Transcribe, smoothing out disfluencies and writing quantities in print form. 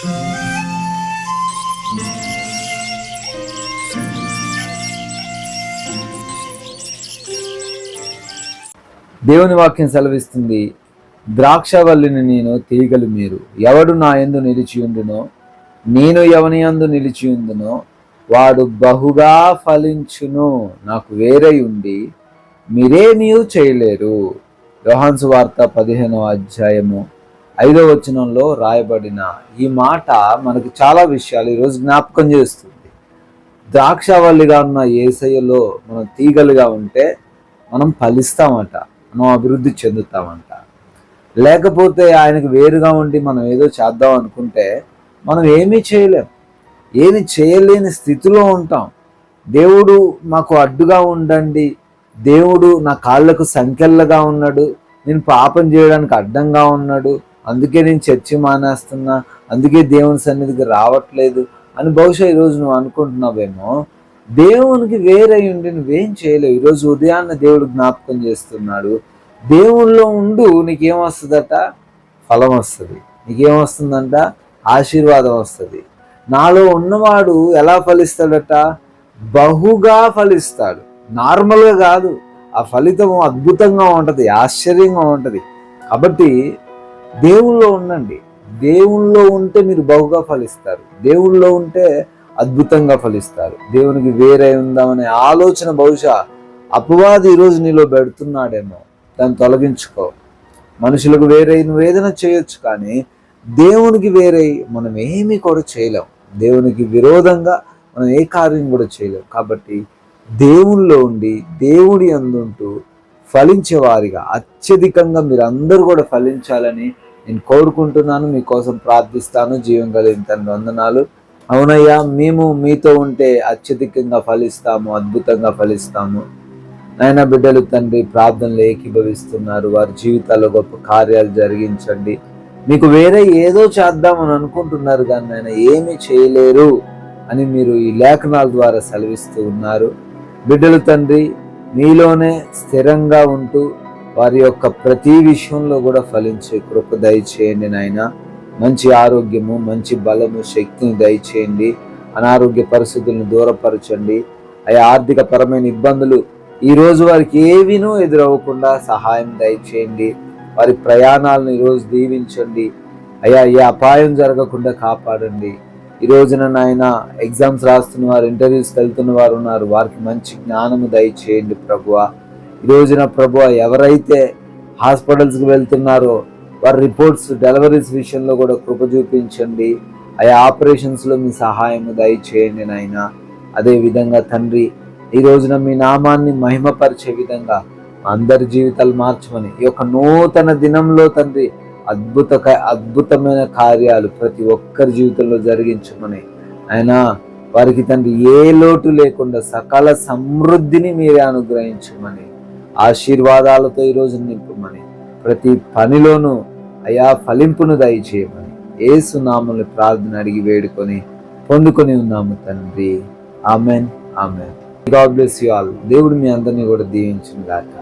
దేవుని వాక్యం సెలవిస్తుంది, ద్రాక్షవల్లిని నేను, తీగలు మీరు. ఎవడు నా యందు నిలిచియుండునో, నేను ఎవని యందు నిలిచియుందునో వాడు బహుగా ఫలించును. నాకు వేరై ఉండి మీరేమీ చేయలేరు. యోహాను సువార్త 15వ అధ్యాయము 5వ వచనంలో రాయబడిన ఈ మాట మనకు చాలా విషయాలు ఈరోజు జ్ఞాపకం చేస్తుంది. ద్రాక్షవల్లిగా ఉన్న యేసయ్యలో మనం తీగలుగా ఉంటే మనం ఫలిస్తామట, మనం అభివృద్ధి చెందుతామంట. లేకపోతే ఆయనకు వేరుగా ఉండి మనం ఏదో చేద్దాం అనుకుంటే మనం ఏమీ చేయలేం, ఏమి చేయలేని స్థితిలో ఉంటాం. దేవుడు మాకు అడ్డుగా ఉండండి, దేవుడు నా కాళ్ళకు సంకెళ్ళగా ఉన్నాడు, నేను పాపం చేయడానికి అడ్డంగా ఉన్నాడు, అందుకే నేను చర్చి మానేస్తున్నా, అందుకే దేవుని సన్నిధికి రావట్లేదు అని బహుశా ఈరోజు నువ్వు అనుకుంటున్నావేమో. దేవునికి వేరై ఉండి నువ్వేం చేయలేవు. ఈరోజు ఉదయాన్నే దేవుడు జ్ఞాపకం చేస్తున్నాడు, దేవుళ్ళో ఉండు, నీకేమొస్తుందట? ఫలం వస్తుంది. నీకేమొస్తుందంట? ఆశీర్వాదం వస్తుంది. నాలో ఉన్నవాడు ఎలా ఫలిస్తాడట? బహుగా ఫలిస్తాడు. నార్మల్గా కాదు, ఆ ఫలితం అద్భుతంగా ఉంటుంది, ఆశ్చర్యంగా ఉంటుంది. కాబట్టి దేవుళ్ళో ఉండండి. దేవుళ్ళో ఉంటే మీరు బహుగా ఫలిస్తారు. దేవుళ్ళో ఉంటే అద్భుతంగా ఫలిస్తారు. దేవునికి వేరే ఉందామనే ఆలోచన బహుశా అపవాది ఈరోజు నీలో పెడుతున్నాడేమో, దాన్ని తొలగించుకో. మనుషులకు వేరే నువ్వు ఏదైనా చేయొచ్చు, కానీ దేవునికి వేరే మనం ఏమీ కూడా చేయలేం. దేవునికి విరోధంగా మనం ఏ కార్యం కూడా చేయలేం. కాబట్టి దేవుళ్ళో ఉండి దేవుడి అందుంటూ ఫలించే వారిగా అత్యధికంగా మీరు అందరూ కూడా ఫలించాలని నేను కోరుకుంటున్నాను. మీకోసం ప్రార్థిస్తాను. జీవం కలిగిన తండ్రి వందనాలు. అవునయ్యా, మేము మీతో ఉంటే అత్యధికంగా ఫలిస్తాము, అద్భుతంగా ఫలిస్తాము. నాయన, బిడ్డలు తండ్రి ప్రార్థనలు ఏకీభవిస్తున్నారు, వారి జీవితాల్లో గొప్ప కార్యాలు జరిగించండి. మీకు వేరే ఏదో చేద్దామని అనుకుంటున్నారు, కానీ నాయన ఏమీ చేయలేరు అని మీరు ఈ లేఖనాల ద్వారా సెలవిస్తూ ఉన్నారు. బిడ్డలు తండ్రి మీలోనే స్థిరంగా ఉంటూ వారి యొక్క ప్రతి విషయంలో కూడా ఫలించే కృప దయచేయండి నాయన. మంచి ఆరోగ్యము, మంచి బలము, శక్తిని దయచేయండి. అనారోగ్య పరిస్థితులను దూరపరచండి. అయ్యా, ఆర్థిక పరమైన ఇబ్బందులు ఈరోజు వారికి ఏవినూ ఎదురవ్వకుండా సహాయం దయచేయండి. వారి ప్రయాణాలను ఈరోజు దీవించండి. అయ్యా, ఏ అపాయం జరగకుండా కాపాడండి. ఈ రోజున నాయన ఎగ్జామ్స్ రాస్తున్న వారు, ఇంటర్వ్యూస్కి వెళ్తున్న వారు ఉన్నారు, వారికి మంచి జ్ఞానము దయచేయండి ప్రభువా. ఈ రోజున ప్రభువా, ఎవరైతే హాస్పిటల్స్కి వెళ్తున్నారో వారి రిపోర్ట్స్, డెలివరీస్ విషయంలో కూడా కృప చూపించండి. ఆయా ఆపరేషన్స్లో మీ సహాయము దయచేయండి నాయన. అదేవిధంగా తండ్రి, ఈ రోజున మీ నామాన్ని మహిమపరిచే విధంగా అందరి జీవితాలు మార్చమని, ఈ యొక్క నూతన దినంలో తండ్రి అద్భుతమైన కార్యాలు ప్రతి ఒక్కరి జీవితంలో జరిగించమని ఆయన, వారికి తండ్రి ఏ లోటు లేకుండా సకల సమృద్ధిని మీరే అనుగ్రహించమని, ఆశీర్వాదాలతో ఈరోజు నింపమని, ప్రతి పనిలోనూ అయా ఫలింపును దయచేయమని యేసు నామములో ప్రార్థన అడిగి వేడుకొని పొందుకొని ఉన్నాము తండ్రి. Amen, amen. God bless you all. దేవుడు మీ అందరినీ కూడా దీవించును గాక.